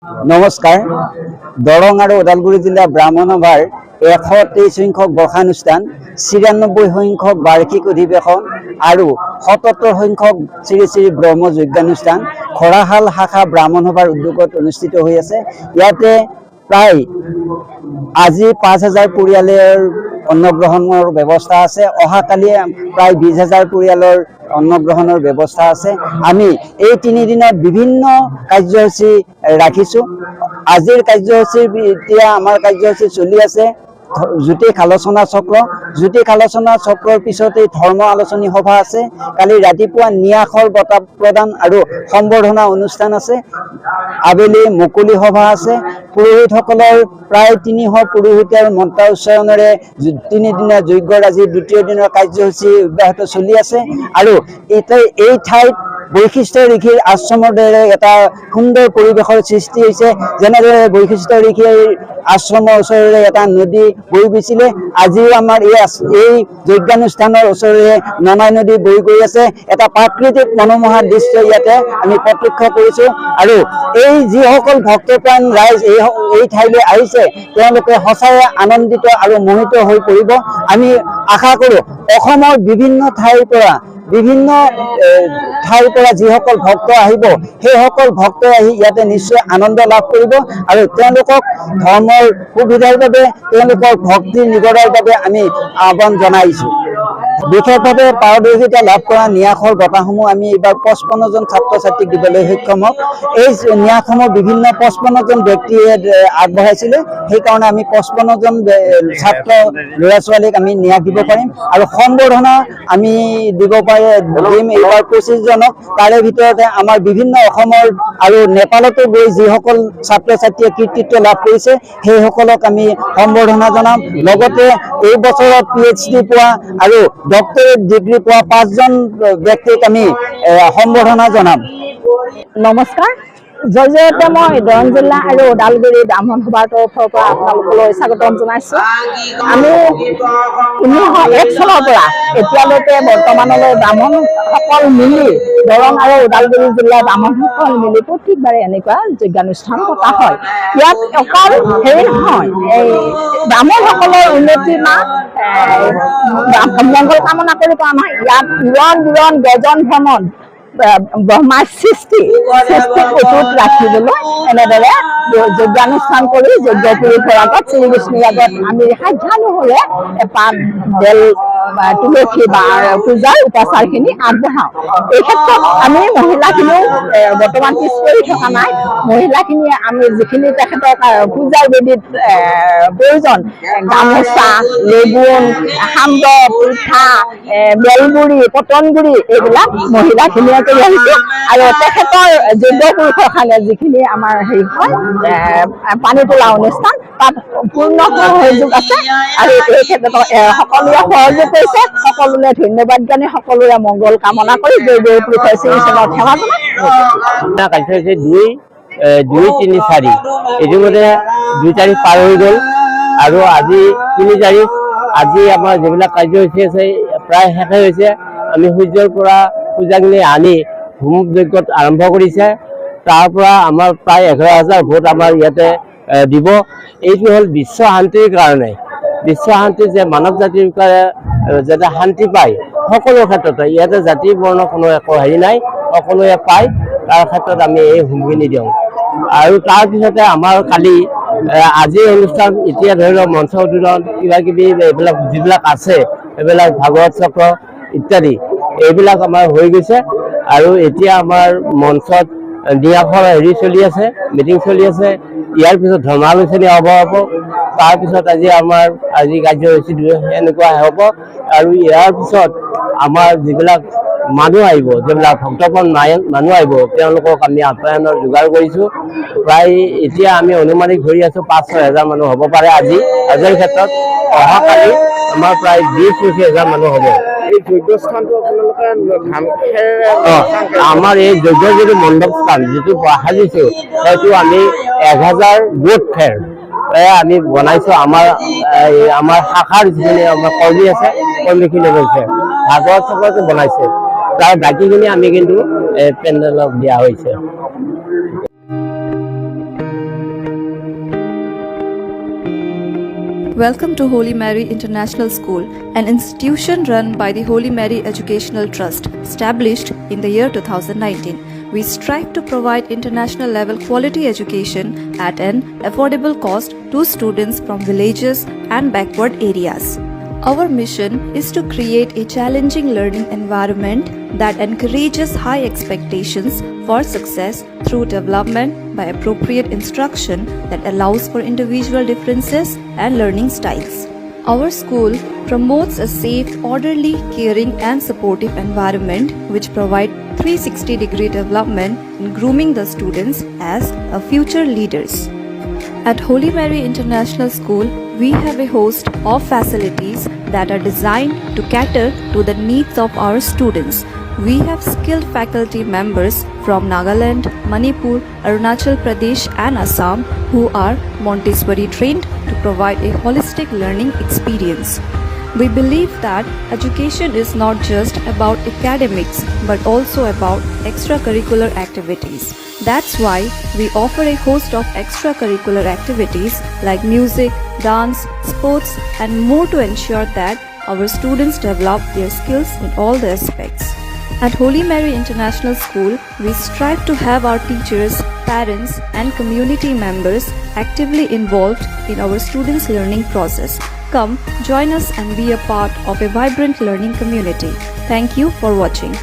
নমস্কাৰ। দৰং আৰু ওদালগুৰি জিলা ব্ৰাহ্মণ সভাৰ 123 সংখ্যক বৰ্ষানুষ্ঠান, 94 সংখ্যক বাৰ্ষিক অধিৱেশন আৰু 77 সংখ্যক শ্ৰী শ্ৰী ব্ৰহ্ম যজ্ঞানুষ্ঠান খৰাহাল শাখা ব্ৰাহ্মণ সভাৰ উদ্যোগত অনুষ্ঠিত হৈ আছে। ইয়াতে প্ৰায় আজি 5000 পৰিয়ালৰ অন্নগ্ৰহণৰ ব্যৱস্থা আছে। অহাকালি প্ৰায় 20000 পৰিয়ালৰ অন্নগ্ৰহণৰ ব্যৱস্থা আছে। আমি এই 3 দিনত বিভিন্ন কাৰ্যসূচী ৰাখিছোঁ। আজিৰ কাৰ্যসূচী এতিয়া আমাৰ কাৰ্যসূচী চলি আছে জ্যোতিষ আলোচনা চক্ৰ। জ্যোতিষ আলোচনা চক্ৰৰ পিছতে ধৰ্ম আলোচনী সভা আছে। কালি ৰাতিপুৱা ন্যাসৰ বঁটা প্ৰদান আৰু সম্বৰ্ধনা অনুষ্ঠান আছে। আবেলি মুকলি সভা আছে। পুৰোহিতসকলৰ প্ৰায় 300 পুৰোহিতৰ মন্ত্ৰ উচ্চাৰণেৰে 3 দিনীয়া যজ্ঞৰ আজি 2য় দিনৰ কাৰ্যসূচী অব্যাহত চলি আছে। আৰু এই ঠাইত বৈশিষ্ট্য ঋষিৰ আশ্ৰমৰ দৰে এটা সুন্দৰ পৰিৱেশৰ সৃষ্টি হৈছে। যেনেদৰে বৈশিষ্ট্য ঋষিৰ আশ্ৰমৰ ওচৰেৰে এটা নদী বৈ গৈছিলে, আজিও আমাৰ এই যজ্ঞানুষ্ঠানৰ ওচৰেৰে নমাই নদী বৈ গৈ আছে। এটা প্ৰাকৃতিক মনোমোহা দৃশ্য ইয়াতে আমি প্ৰত্যক্ষ কৰিছোঁ। আৰু এই যিসকল ভক্তপ্ৰাণ ৰাইজ এই ঠাইলৈ আহিছে, তেওঁলোকে সঁচাই আনন্দিত আৰু মোহিত হৈ পৰিব। আমি আশা কৰোঁ অসমৰ বিভিন্ন ঠাইৰ পৰা যিসকল ভক্ত আহিব, সেইসকল ভক্তই আহি ইয়াতে নিশ্চয় আনন্দ লাভ কৰিব আৰু তেওঁলোকক ধৰ্মৰ সুবিধাৰ বাবে, তেওঁলোকৰ ভক্তি নিগৰাৰ বাবে আমি আহ্বান জনাইছোঁ। বিশেষভাৱে পাৰদৰ্শিতা লাভ কৰা ন্যাসৰ বঁটাসমূহ আমি এইবাৰ 55 জন ছাত্ৰ ছাত্ৰীক দিবলৈ সক্ষম হওঁ। এই ন্যাসসমূহ বিভিন্ন 55 জন ব্যক্তিয়ে আগবঢ়াইছিলে। সেইকাৰণে আমি 55 জন ছাত্ৰ ল'ৰা ছোৱালীক আমি ন্যাস দিব পাৰিম আৰু সম্বৰ্ধনা আমি দিম এইবাৰ 25 জনক। তাৰে ভিতৰতে আমাৰ বিভিন্ন অসমৰ আৰু নেপালতো গৈ যিসকল ছাত্ৰ ছাত্ৰীয়ে কৃতিত্ব লাভ কৰিছে, সেইসকলক আমি সম্বৰ্ধনা জনাম। লগতে এই বছৰত PhD পোৱা আৰু ডক্টৰেট ডিগ্ৰী পোৱা 5 জন ব্যক্তিক আমি সম্বৰ্ধনা জনাম। নমস্কাৰ। জয়তে মই দৰং জিলা আৰু ওদালগুৰি ব্ৰাহ্মণ সভাৰ তৰফৰ পৰা আপোনালোকলৈ স্বাগতম জনাইছোঁ। আমি 1901 চনৰ পৰা এতিয়ালৈকে বৰ্তমানলৈ ব্ৰাহ্মণসকল মিলি, দৰং আৰু ওদালগুৰি জিলাৰ ব্ৰাহ্মণসকল মিলি প্ৰত্যেকবাৰে এনেকুৱা যজ্ঞানুষ্ঠান পতা হয়। ইয়াত অকল হেৰি নহয়, এই ব্ৰাহ্মণসকলৰ উন্নতিৰ মংগল কামনা কৰি কৰা নহয়। ইয়াত উৰণ গজন ভ্ৰমণ ব্ৰহ্মাৰ সৃষ্টি অটুট ৰাখিবলৈ এনেদৰে যজ্ঞানুষ্ঠান কৰি যজ্ঞ পুৰুষৰ আগত, শ্ৰীবিষ্ণুৰ আগত আমি সাধ্যানুসৰে পাত বেল তুলসী বা পূজাৰ উপাচাৰখিনি আগবঢ়াওঁ। এই ক্ষেত্ৰত আমি মহিলাখিনিও বৰ্তমান পিছ পৰি থকা নাই। মহিলাখিনিয়ে আমি যিখিনি তেখেতক পূজাৰ বেদীত প্ৰয়োজন, গামোচা, লেগুণ, সান্দহ, পিঠা, বেলগুৰি, পটনগুৰি, এইবিলাক মহিলাখিনিয়ে কৰি আহিছোঁ। আৰু তেখেতৰ যজ্ঞ পুৰুষৰ কাৰণে যিখিনি আমাৰ হেৰি হয় পানী তোলা অনুষ্ঠান, তাত পূৰ্ণ সহযোগ আছে। আৰু এই ক্ষেত্ৰত সকলোৱে সহযোগ কৰিছে। সকলোলৈ ধন্যবাদ জানি সকলোৰে মংগল কামনা কৰি যজ্ঞ পুৰুষৰ শ্ৰীচৰণত সেৱা জনাই কাৰ্যসূচী 2, 3, 4 ইতিমধ্যে 2 তাৰিখ পাৰ হৈ গ'ল আৰু আজি 3 তাৰিখ। আজি আমাৰ যিবিলাক কাৰ্যসূচী আছে প্ৰায় শেষে হৈছে। আমি সূৰ্যৰ পৰা পূজাখিনি আনি হোম যজ্ঞত আৰম্ভ কৰিছে। তাৰ পৰা আমাৰ প্ৰায় 11000 ভোট আমাৰ ইয়াতে দিব। এইটো হ'ল বিশ্ব শান্তিৰ কাৰণে, বিশ্ব শান্তি যে মানৱ জাতিৰ যাতে শান্তি পায় সকলো ক্ষেত্ৰতে। ইয়াতে জাতি বৰ্ণ কোনো একো হেৰি নাই, সকলোৱে পায়। তাৰ ক্ষেত্ৰত আমি এই হোমখিনি দিওঁ। আৰু তাৰপিছতে আমাৰ কালি আজিৰ অনুষ্ঠান, এতিয়া ধৰি লওক মঞ্চ উদ্বোধন কিবা কিবি এইবিলাক যিবিলাক আছে, এইবিলাক ভাগৱত চক্ৰ ইত্যাদি এইবিলাক আমাৰ হৈ গৈছে। আৰু এতিয়া আমাৰ মঞ্চত ন্যাসৰ হেৰি চলি আছে, মিটিং চলি আছে। ইয়াৰ পিছত ধৰ্মালোচনী হ'ব। তাৰপিছত আজি কাৰ্যসূচী এনেকুৱা হ'ব। আৰু ইয়াৰ পিছত আমাৰ যিবিলাক মানুহ আহিব, যিবিলাক ভক্তপ্ৰাণ মানুহ আহিব, তেওঁলোকক আমি আপ্যায়নৰ যোগাৰ কৰিছোঁ। প্ৰায় এতিয়া আমি অনুমানিক ধৰি আছোঁ 5-6 হাজাৰ মানুহ হ'ব পাৰে। আজিৰ ক্ষেত্ৰত অহাকালি আমাৰ প্ৰায় 20-25 হাজাৰ মানুহ হ'ব। এই যজ্ঞস্থানটো আপোনালোকে আমাৰ এই যজ্ঞ যিটো মণ্ডপ স্থান যিটো সাজিছোঁ, সেইটো আমি 1000 গোট খেৰ আমি বনাইছোঁ। আমাৰ শাখাৰ যিখিনি আমাৰ কৰ্মী আছে, কৰ্মীখিনি হৈছে ভাগৱত চক্ৰটো বনাইছে। তাৰ বাকীখিনি আমি কিন্তু পেণ্ডেলক দিয়া হৈছে। Welcome to Holy Mary International School, an institution run by the Holy Mary Educational Trust, established in the year 2019. We strive to provide international level quality education at an affordable cost to students from villages and backward areas. Our mission is to create a challenging learning environment that encourages high expectations for success through development by appropriate instruction that allows for individual differences and learning styles. Our school promotes a safe, orderly, caring and supportive environment which provide 360-degree development in grooming the students as a future leaders. At Holy Mary International School, we have a host of facilities that are designed to cater to the needs of our students. We have skilled faculty members from Nagaland, Manipur, Arunachal Pradesh and Assam who are Montessori trained to provide a holistic learning experience. We believe that education is not just about academics but also about extracurricular activities. That's why we offer a host of extracurricular activities like music, dance, sports and more to ensure that our students develop their skills in all the aspects. At Holy Mary International School, we strive to have our teachers, parents and community members actively involved in our students' learning process. Come, join us and be a part of a vibrant learning community. Thank you for watching.